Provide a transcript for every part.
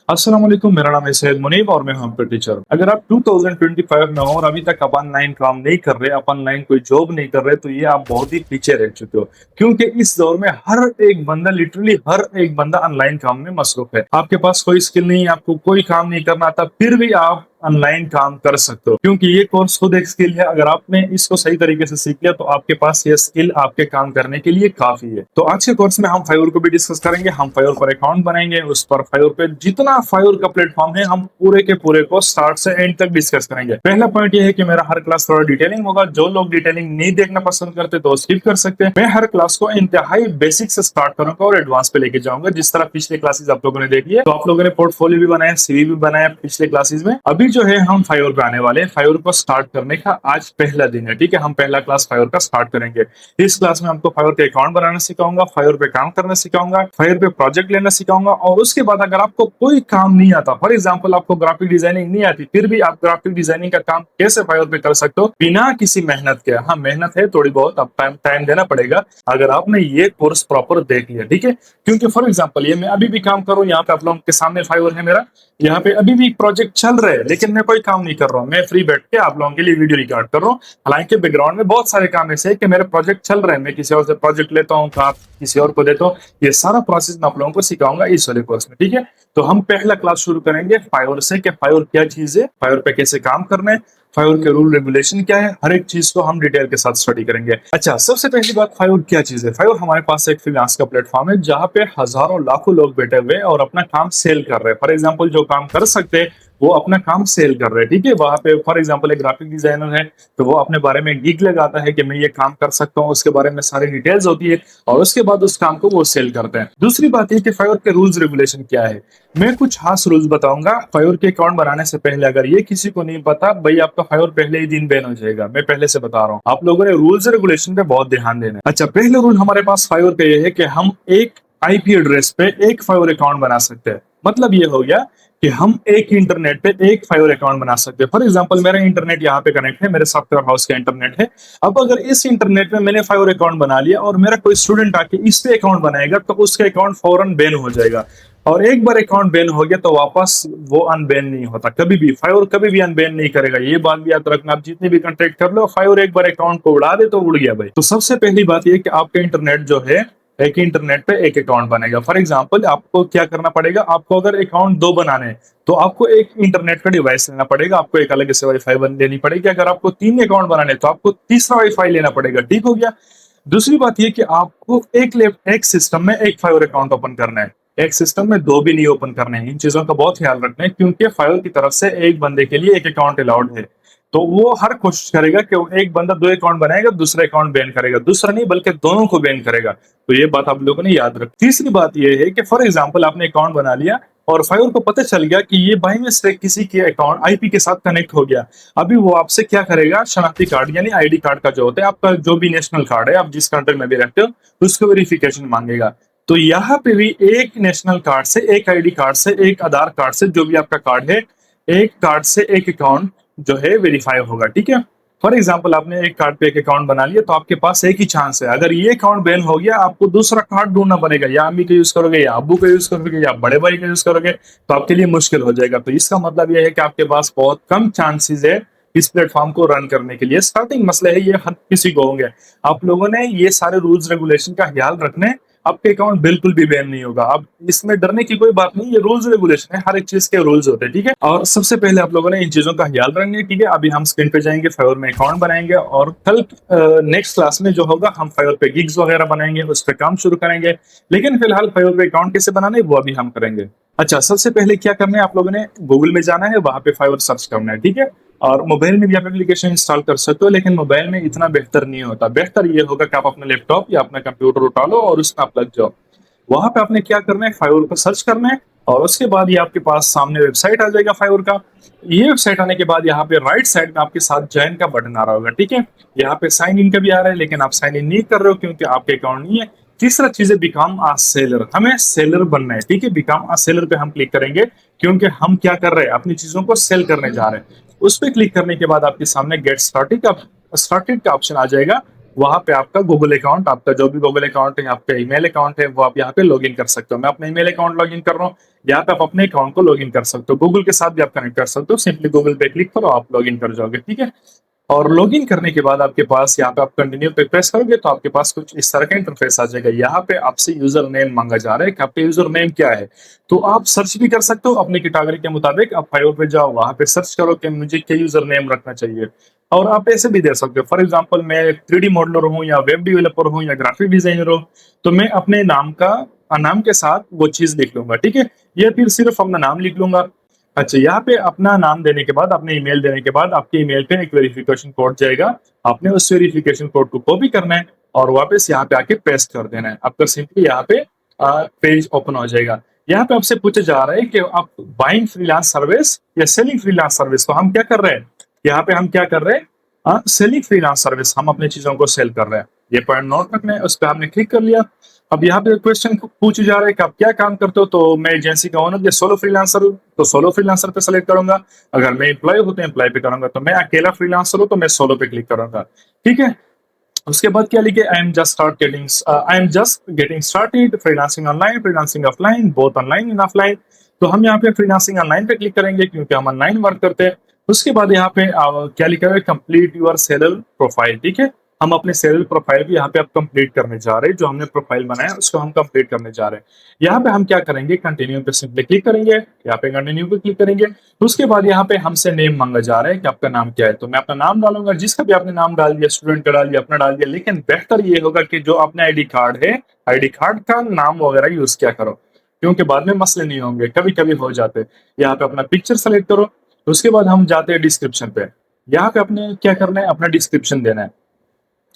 अस्सलाम वालेकुम, मेरा नाम है सैयद मुनीब और मैं हूं आपका टीचर। अगर आप 2025 में हो और अभी तक आप ऑनलाइन काम नहीं कर रहे, आप ऑनलाइन कोई जॉब नहीं कर रहे, तो ये आप बहुत ही पीछे रह चुके हो। क्योंकि इस दौर में हर एक बंदा, लिटरली हर एक बंदा ऑनलाइन काम में मसरूफ है। आपके पास कोई स्किल नहीं है, आपको कोई काम नहीं करना आता, फिर भी आप ऑनलाइन काम कर सकते हो, क्योंकि ये कोर्स खुद एक स्किल है। अगर आपने इसको सही तरीके से सीख लिया तो आपके पास ये स्किल आपके काम करने के लिए काफी है। तो आज के कोर्स में हम फाइवर को भी डिस्कस करेंगे। हम फाइवर पर अकाउंट बनाएंगे, उस पर फाइवर पे जितना फाइवर का प्लेटफॉर्म है हम पूरे के पूरे को स्टार्ट से एंड तक डिस्कस करेंगे। पहला पॉइंट ये है कि मेरा हर क्लास थोड़ा डिटेलिंग होगा। जो लोग डिटेलिंग नहीं देखना पसंद करते तो स्किप कर सकते हैं। मैं हर क्लास को इंतहाई बेसिक से स्टार्ट करूंगा और एडवांस पे लेके जाऊंगा, जिस तरह पिछले क्लासेस आप लोगों ने देखी है। तो आप लोगों ने पोर्टफोलियो भी बनाया, सीवी भी बनाया पिछले क्लासेस में। अभी जो है हम फाइवर पे आने वाले हैं। फाइवर को स्टार्ट करने का आज पहला दिन है, ठीक है। हम पहला क्लास फाइवर का स्टार्ट करेंगे। इस क्लास में आपको फाइवर के अकाउंट बनाना सिखाऊंगा, फाइवर पे काम करना सिखाऊंगा, फाइवर पे प्रोजेक्ट लेना सिखाऊंगा। और उसके बाद अगर आपको कोई काम नहीं आता, फॉर एग्जाम्पल आपको ग्राफिक डिजाइनिंग नहीं आती, फिर भी आप ग्राफिक डिजाइनिंग का काम कैसे फाइवर पे कर सकते हो बिना किसी मेहनत के। हाँ, मेहनत है थोड़ी बहुत, अब टाइम देना पड़ेगा अगर आपने ये कोर्स प्रॉपर देख लिया, ठीक है। क्योंकि फॉर एग्जाम्पल ये मैं अभी भी काम करूँ, यहाँ पे आप लोगों के सामने फाइवर है मेरा, यहाँ पे अभी भी प्रोजेक्ट चल रहे हैं, लेकिन मैं कोई काम नहीं कर रहा हूँ। मैं फ्री बैठ के आप लोगों के लिए वीडियो रिकॉर्ड कर रहा हूँ। हालांकि बैकग्राउंड में बहुत सारे काम ऐसे है कि मेरे प्रोजेक्ट चल रहे हैं, मैं किसी और से प्रोजेक्ट लेता हूँ, आप किसी और को देता हूँ। ये सारा प्रोसेस मैं आप लोगों को सिखाऊंगा इस वाले कोर्स में, ठीक है। तो हम पहला क्लास शुरू करेंगे फाइवर से कि फाइवर क्या चीज है, फाइवर पे कैसे काम करना है, फाइवर के रूल रेगुलेशन क्या है, हर एक चीज को हम डिटेल के साथ स्टडी करेंगे। अच्छा, सबसे पहली बात, फाइवर क्या चीज है। फाइवर हमारे पास एक फ्रीलांस का प्लेटफॉर्म है जहाँ पे हजारों लाखों लोग बैठे हुए और अपना काम सेल कर रहे हैं। फॉर एग्जाम्पल जो काम कर सकते हैं वो अपना काम सेल कर रहे हैं, ठीक है। वहां पे फॉर एग्जांपल एक ग्राफिक डिजाइनर है तो वो अपने बारे में गिग लगाता है कि मैं ये काम कर सकता हूँ, उसके बारे में सारी डिटेल्स होती है और उसके बाद उस काम को वो सेल करते हैं। दूसरी बात ये कि फाइवर के रूल्स रेगुलेशन क्या है। मैं कुछ खास रूल्स बताऊंगा फाइवर के अकाउंट बनाने से पहले। अगर ये किसी को नहीं पता भाई, आपका फाइवर पहले ही दिन बैन हो जाएगा। मैं पहले से बता रहा हूँ, आप लोगों ने रूल्स रेगुलेशन पे बहुत ध्यान देना है। अच्छा, पहले रूल हमारे पास फाइवर का ये है कि हम एक आईपी एड्रेस पे एक फाइवर अकाउंट बना सकते हैं। मतलब ये हो गया कि हम एक इंटरनेट पे एक फाइवर अकाउंट बना सकते हैं। फॉर एग्जांपल मेरा इंटरनेट यहाँ पे कनेक्ट है, मेरे सॉफ्टवेयर हाउस का इंटरनेट है। अब अगर इस इंटरनेट में मैंने फाइवर अकाउंट बना लिया और मेरा कोई स्टूडेंट आके इस पे अकाउंट बनाएगा तो उसका अकाउंट फौरन बैन हो जाएगा। और एक बार अकाउंट बैन हो गया तो वापस वो अनबैन नहीं होता कभी भी। फाइवर कभी भी अनबैन नहीं करेगा, ये बात भी याद रखना। आप जितने भी कॉन्टेक्ट कर लो, फाइवर एक बार अकाउंट को उड़ा दे तो उड़ गया भाई। तो सबसे पहली बात ये कि आपका इंटरनेट जो है, एक इंटरनेट पे एक अकाउंट बनेगा। फॉर एग्जांपल आपको क्या करना पड़ेगा, आपको अगर अकाउंट दो बनाने हैं तो आपको एक इंटरनेट का डिवाइस लेना पड़ेगा, आपको एक अलग से वाईफाई लेनी पड़ेगी। अगर आपको तीन अकाउंट बनाने तो आपको तीसरा वाईफाई लेना पड़ेगा, ठीक हो गया। दूसरी बात ये कि आपको एक सिस्टम में एक फाइवर अकाउंट ओपन करना है, एक सिस्टम में दो भी नहीं ओपन करने हैं। इन चीजों का बहुत ख्याल रखना है, क्योंकि फाइवर की तरफ से एक बंदे के लिए एक अकाउंट अलाउड है। तो वो हर कोशिश करेगा कि वो एक बंदा दो अकाउंट बनाएगा, दूसरा अकाउंट बैन करेगा, दूसरा नहीं बल्कि दोनों को बैन करेगा। तो ये बात आप लोगों ने याद रख। तीसरी बात ये है कि फॉर एग्जांपल आपने अकाउंट बना लिया और फाइवर को पता चल गया कि ये बाई मिस्टेक किसी के अकाउंट आईपी के साथ कनेक्ट हो गया। अभी वो आपसे क्या करेगा, शनाख्ती कार्ड यानी आईडी कार्ड का जो होता है, आपका जो भी नेशनल कार्ड है, आप जिस कंट्री में भी रहते हो उसको वेरिफिकेशन मांगेगा। तो यहाँ पे भी एक नेशनल कार्ड से, एक आईडी कार्ड से, एक आधार कार्ड से, जो भी आपका कार्ड है, एक कार्ड से एक अकाउंट जो है वेरीफाई होगा, ठीक है। फॉर एग्जांपल आपने एक कार्ड पे एक अकाउंट बना लिया तो आपके पास एक ही चांस है। अगर ये अकाउंट बैन हो गया आपको दूसरा कार्ड ढूंढना पड़ेगा, या अम्मी का यूज करोगे, या अब्बू का यूज करोगे, या बड़े भाई का यूज करोगे, तो आपके लिए मुश्किल हो जाएगा। तो इसका मतलब यह है कि आपके पास बहुत कम चांसेस है इस प्लेटफॉर्म को रन करने के लिए। स्टार्टिंग मसले है, ये हर किसी को होंगे। आप लोगों ने ये सारे रूल्स रेगुलेशन का ख्याल रखने, आपके अकाउंट बिल्कुल भी बैन नहीं होगा। अब इसमें डरने की कोई बात नहीं, ये रूल्स रेगुलेशन है, हर एक चीज के रूल्स होते हैं, ठीक है। और सबसे पहले आप लोगों ने इन चीजों का ख्याल रखना है, ठीक है। अभी हम स्क्रीन पे जाएंगे, फाइवर में अकाउंट बनाएंगे और कल नेक्स्ट क्लास में जो होगा हम फाइवर पे गिग्स वगैरह बनाएंगे, उस पर काम शुरू करेंगे। लेकिन फिलहाल फाइवर पे अकाउंट कैसे बनाना है वो अभी हम करेंगे। अच्छा, सबसे पहले क्या करना है, आप लोगों ने गूगल में जाना है, वहां पे फाइवर सर्च करना है, ठीक है। और मोबाइल में भी आप एप्लीकेशन इंस्टॉल कर सकते हो, लेकिन मोबाइल में इतना बेहतर नहीं होता। बेहतर ये होगा कि आप अपना लैपटॉप या अपना कंप्यूटर उठा लो और उसमें आप लग जाओ। वहां पे आपने क्या करना है, फाइवर पर सर्च करना है और उसके बाद ये आपके पास सामने वेबसाइट आ जाएगा फाइवर का। ये वेबसाइट आने के बाद यहाँ पे राइट साइड में आपके साथ ज्वाइन का बटन आ रहा होगा, ठीक है। यहाँ पे साइन इन का भी आ रहा है, लेकिन आप साइन इन नहीं कर रहे हो क्योंकि आपके अकाउंट नहीं है। तीसरा चीज है बिकम आ सेलर, हमें सेलर बनना है, ठीक है। बिकम आ सेलर पे हम क्लिक करेंगे क्योंकि हम क्या कर रहे हैं, अपनी चीजों को सेल करने जा रहे हैं। उस पर क्लिक करने के बाद आपके सामने गेट स्टार्टेड का ऑप्शन आ जाएगा। वहां पे आपका गूगल अकाउंट, आपका जो भी गूगल अकाउंट है, आपका ईमेल अकाउंट है, वो आप यहाँ पे लॉगिन कर सकते हो। मैं अपना ईमेल अकाउंट लॉगिन कर रहा हूँ, यहाँ पे आप अपने अकाउंट को लॉगिन कर सकते हो। गूगल के साथ भी आप कनेक्ट कर सकते हो, सिंपली गूगल पे क्लिक करो, आप लॉगिन कर जाओगे, ठीक है। और लॉगिन करने के बाद आपके पास यहाँ पे आप कंटिन्यू पे प्रेस करोगे तो आपके पास कुछ इस तरह का इंटरफेस आ जाएगा। यहाँ पे आपसे यूजर नेम मांगा जा रहा है कि आपका यूजर नेम क्या है। तो आप सर्च भी कर सकते हो अपनी कैटेगरी के मुताबिक। आप फाइवर पे जाओ, वहां पे सर्च करो कि मुझे क्या यूजर नेम रखना चाहिए। और आप ऐसे भी दे सकते हो, फॉर एग्जाम्पल मैं 3D मॉडलर हूँ या वेब डेवलपर हूँ या ग्राफिक डिजाइनर हूँ, तो मैं अपने नाम के साथ वो चीज लिख लूंगा, ठीक है। या फिर सिर्फ अपना नाम लिख लूंगा। अच्छा, यहाँ पे अपना नाम देने के बाद, अपने ईमेल देने के बाद आपके ईमेल पे एक वेरिफिकेशन कोड जाएगा। आपने उस वेरिफिकेशन कोड को कॉपी करना है और वापस यहाँ पे आके पेस्ट कर देना है। आपका सिंपली यहाँ पे पेज ओपन हो जाएगा। यहाँ पे आपसे पूछा जा रहा है कि आप बाइंग फ्रीलांस सर्विस या सेलिंग फ्रीलांस सर्विस। तो हम क्या कर रहे हैं, यहाँ पे हम क्या कर रहे हैं, सेलिंग फ्रीलांस सर्विस, हम अपनी चीजों को सेल कर रहे हैं। ये पॉइंट नोट रखना है, उस पर आपने क्लिक कर लिया। अब यहाँ पे क्वेश्चन पूछा जा रहा है कि आप क्या काम करते हो। तो मैं एजेंसी का ओनर या सोलो फ्रीलांसर हूँ, तो सोलो फ्रीलांसर पे सेलेक्ट करूंगा। अगर मैं एम्प्लॉय हूँ तो एम्प्लॉय पे करूंगा। तो मैं अकेला फ्रीलांसर हूँ तो मैं सोलो पे क्लिक करूंगा, ठीक है। उसके बाद क्या लिखे, I am just getting started freelancing online, freelancing offline, both online and offline. तो हम यहाँ पे फ्रीलांसिंग ऑनलाइन पे क्लिक करेंगे क्योंकि हम ऑनलाइन वर्क करते हैं। उसके बाद यहाँ पे क्या लिखा है, कंप्लीट योर सेलर प्रोफाइल, ठीक है। हम अपने सेलर प्रोफाइल भी यहाँ पे अब कंप्लीट करने जा रहे हैं। जो हमने प्रोफाइल बनाया उसको हम कंप्लीट करने जा रहे हैं। यहाँ पे हम क्या करेंगे, कंटिन्यू पे सिंपली क्लिक करेंगे, यहाँ पे कंटिन्यू पे क्लिक करेंगे। उसके बाद यहाँ पे हमसे नेम मांगा जा रहा है कि आपका नाम क्या है। तो मैं अपना नाम डालूंगा, जिसका भी आपने नाम डाल दिया, स्टूडेंट का डाल दिया, अपना डाल दिया। लेकिन बेहतर ये होगा कि जो अपने आईडी कार्ड है, आईडी कार्ड का नाम वगैरह यूज किया करो, क्योंकि बाद में मसले नहीं होंगे, कभी कभी हो जाते। यहाँ पे अपना पिक्चर सेलेक्ट करो। उसके बाद हम जाते हैं डिस्क्रिप्शन पे। यहाँ पे अपने क्या करना है, अपना डिस्क्रिप्शन देना है।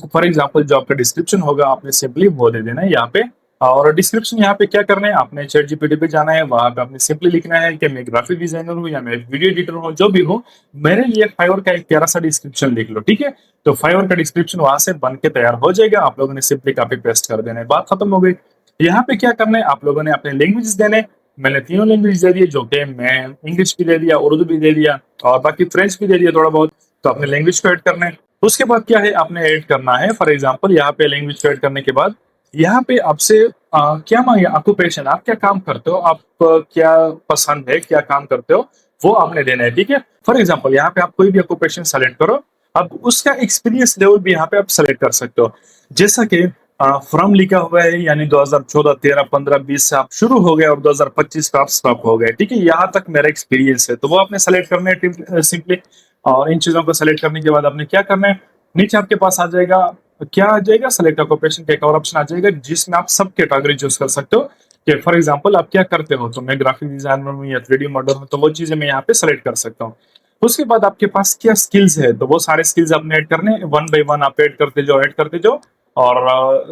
फॉर एग्जाम्पल जो आपका डिस्क्रिप्शन होगा आपने सिंपली वो दे देना है यहाँ पे। और डिस्क्रिप्शन यहाँ पे क्या करना है, आपने चैट जीपीटी पे जाना है, वहां पे आपने सिंपली लिखना है कि मैं ग्राफिक डिजाइनर हूँ या मैं वीडियो एडिटर हूँ, जो भी हूँ, मेरे लिए फाइवर का एक प्यारा सा डिस्क्रिप्शन लिख लो, ठीक है। तो फाइवर का डिस्क्रिप्शन वहां से बन के तैयार हो जाएगा। आप लोगों ने सिंपली कॉपी पेस्ट कर देना है, बात खत्म हो गई। यहाँ पे क्या करना है, आप लोगों ने अपने लैंग्वेजेस देने। मैंने तीनों लैंग्वेज दे दिए, जो कि मैं इंग्लिश भी दे दिया, उर्दू भी दे दिया और बाकी फ्रेंच भी दे दिया थोड़ा बहुत। तो अपने लैंग्वेज को ऐड करना है। उसके बाद क्या है, आपने ऐड करना है, फॉर एग्जांपल यहाँ पे लैंग्वेज को ऐड करने के बाद यहाँ पे आपसे क्या मांगे, ऑक्यूपेशन, आप क्या काम करते हो, आप क्या पसंद है, क्या काम करते हो, वो आपने देना है, ठीक है। फॉर एग्जांपल यहाँ पे आप कोई भी ऑक्यूपेशन सेलेक्ट करो। अब उसका एक्सपीरियंस लेवल भी यहाँ पे आप सेलेक्ट कर सकते हो। जैसा कि फ्रॉम लिखा हुआ है, यानी 2014, 13, 15, 20 से आप शुरू हो गए और 2025 का आप स्टॉप हो गए, ठीक है। यहाँ तक मेरा एक्सपीरियंस है, तो वो आपने सेलेक्ट करना है सिंपली। और इन चीजों को सेलेक्ट करने के बाद आपने क्या करना है, नीचे आपके पास आ जाएगा, क्या आ जाएगा, सेलेक्ट ऑक्यूपेशन का एक और ऑप्शन आ जाएगा, जिसमें आप सब कैटेगरी चूज कर सकते हो कि फॉर एग्जांपल आप क्या करते हो। तो मैं ग्राफिक डिजाइनर हूँ या 3D मॉडल हूँ, तो वो चीजें मैं यहाँ पे सेलेक्ट कर सकता हूँ। उसके बाद आपके पास क्या स्किल्स है, तो वो सारे स्किल्स आपने ऐड करने, वन बाय वन आप ऐड करते जाओ। और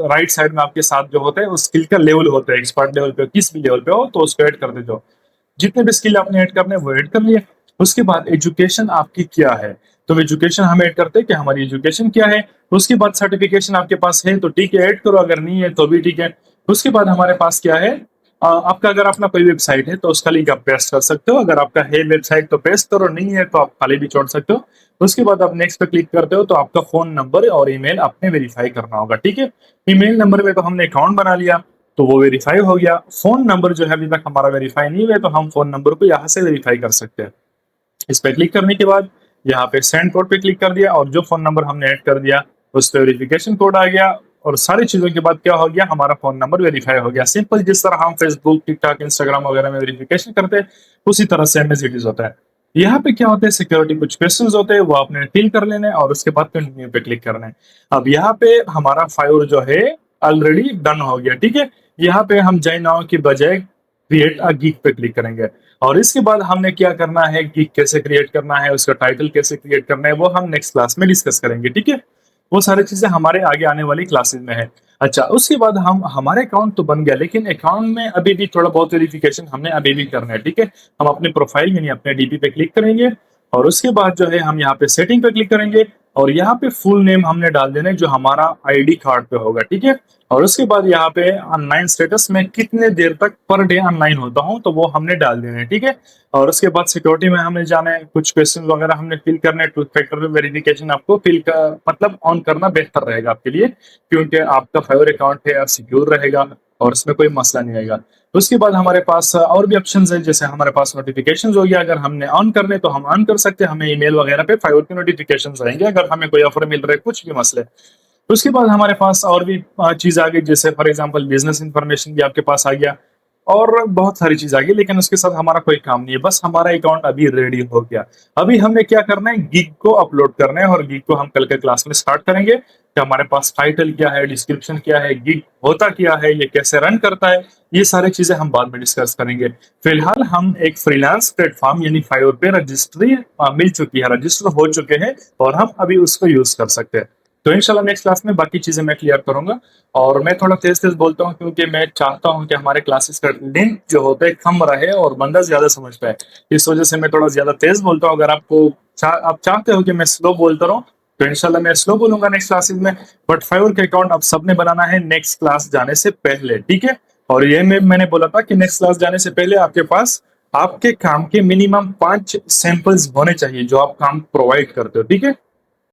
राइट साइड में आपके साथ जो होता है उस स्किल का लेवल होता है, एक्सपर्ट लेवल पे किस भी लेवल पे हो तो उसको ऐड करते जाओ। जितने भी स्किल आपने ऐड करने वो ऐड कर लिए। उसके बाद एजुकेशन आपकी क्या है, तो एजुकेशन हम ऐड करते हैं कि हमारी एजुकेशन क्या है। उसके बाद सर्टिफिकेशन आपके पास है तो ठीक है, ऐड करो, अगर नहीं है तो भी ठीक है। उसके बाद हमारे पास क्या है, आपका अगर अपना कोई वेबसाइट है तो उसका लिंक आप पेस्ट कर सकते हो। अगर आपका है वेबसाइट तो पेस्ट करो, नहीं है तो आप खाली भी छोड़ सकते हो। उसके बाद आप नेक्स्ट पे क्लिक करते हो तो आपका फोन नंबर और ईमेल आपने वेरीफाई करना होगा, ठीक है। ईमेल नंबर में तो हमने अकाउंट बना लिया तो वो वेरीफाई हो गया। फोन नंबर जो है अभी तक हमारा वेरीफाई नहीं हुआ है, तो हम फोन नंबर को यहाँ से वेरीफाई कर सकते हैं। इस पे क्लिक करने के बाद यहाँ पे सेंड कोड पे क्लिक कर दिया और जो फोन नंबर हमने ऐड कर दिया उस पर वेरिफिकेशन कोड आ गया। और सारी चीजों के बाद क्या हो गया, हमारा फोन नंबर वेरीफाई हो गया। सिंपल, जिस तरह हम फेसबुक, टिकटॉक, इंस्टाग्राम वगैरह में वेरिफिकेशन करते हैं उसी तरह सेम एज इट इज होता है। यहाँ पे क्या होता है, सिक्योरिटी कुछ क्वेश्चंस होते हैं, वो आपने फिल कर लेने और उसके बाद कंटिन्यू पे क्लिक करना है। अब यहाँ पे हमारा फाइल जो है ऑलरेडी डन हो गया, ठीक है। यहाँ पे हम जय नाउ की बजाय क्रिएट अ गिग पे क्लिक करेंगे। और इसके बाद हमने क्या करना है, गिग कैसे क्रिएट करना है, उसका टाइटल कैसे क्रिएट करना है, वो हम नेक्स्ट क्लास में डिस्कस करेंगे, ठीक है। वो सारी चीजें हमारे आगे आने वाली क्लासेस में है। अच्छा, उसके बाद हम हमारे अकाउंट तो बन गया, लेकिन अकाउंट में अभी भी थोड़ा बहुत वेरिफिकेशन हमने अभी भी करना है, ठीक है। हम अपने प्रोफाइल यानी अपने डीपी पे क्लिक करेंगे और उसके बाद जो है हम यहाँ पे सेटिंग पे क्लिक करेंगे और यहाँ पे फुल नेम हमने डाल देना है जो हमारा आईडी कार्ड पे होगा, ठीक है। और उसके बाद यहाँ पे ऑनलाइन स्टेटस में कितने देर तक पर डे ऑनलाइन होता हूँ तो वो हमने डाल देना है, ठीक है। और उसके बाद सिक्योरिटी में हमने जाना है, कुछ क्वेश्चन वगैरह हमने फिल करने हैं। टू फैक्टर वेरिफिकेशन आपको फिल कर मतलब ऑन करना बेहतर रहेगा आपके लिए, क्योंकि आपका फेवर अकाउंट है और सिक्योर रहेगा और इसमें कोई मसला नहीं आएगा। उसके बाद हमारे पास और भी ऑप्शंस है, जैसे हमारे पास नोटिफिकेशंस हो गया, अगर हमने ऑन करने तो हम ऑन कर सकते हैं, हमें ईमेल वगैरह पे फाइवर के नोटिफिकेशंस आएंगे अगर हमें कोई ऑफर मिल रहा है, कुछ भी मसले। उसके बाद हमारे पास और भी चीज आ गई, जैसे फॉर एग्जांपल बिजनेस इंफॉर्मेशन भी आपके पास आ गया और बहुत सारी चीज आ गई, लेकिन उसके साथ हमारा कोई काम नहीं है, बस हमारा अकाउंट अभी रेडी हो गया। अभी हमें क्या करना है, गिग को अपलोड करना है, और गिग को हम कल के क्लास में स्टार्ट करेंगे कि हमारे पास टाइटल क्या है, डिस्क्रिप्शन क्या है, गिग होता क्या है, ये कैसे रन करता है, ये सारी चीजें हम बाद में डिस्कस करेंगे। फिलहाल हम एक फ्रीलांस प्लेटफॉर्म यानी फाइवर पे रजिस्ट्री मिल चुकी है, रजिस्टर हो चुके हैं और हम अभी उसको यूज कर सकते हैं। तो इंशाल्लाह नेक्स्ट क्लास में बाकी चीजें मैं क्लियर करूंगा। और मैं थोड़ा तेज तेज बोलता हूँ क्योंकि मैं चाहता हूँ कि हमारे क्लासेस का लेंथ जो होता है कम रहे और बंदा ज्यादा समझ पाए, इस वजह से मैं थोड़ा ज्यादा तेज बोलता हूँ। अगर आप चाहते हो कि मैं स्लो बोलता रहूँ तो इंशाल्लाह मैं स्लो बोलूंगा नेक्स्ट क्लासेस में। बट फाइवर का अकाउंट अब सबने बनाना है नेक्स्ट क्लास जाने से पहले, ठीक है। और ये मैंने बोला था कि नेक्स्ट क्लास जाने से पहले आपके पास आपके काम के मिनिमम 5 सैंपल्स होने चाहिए जो आप काम प्रोवाइड करते हो, ठीक है।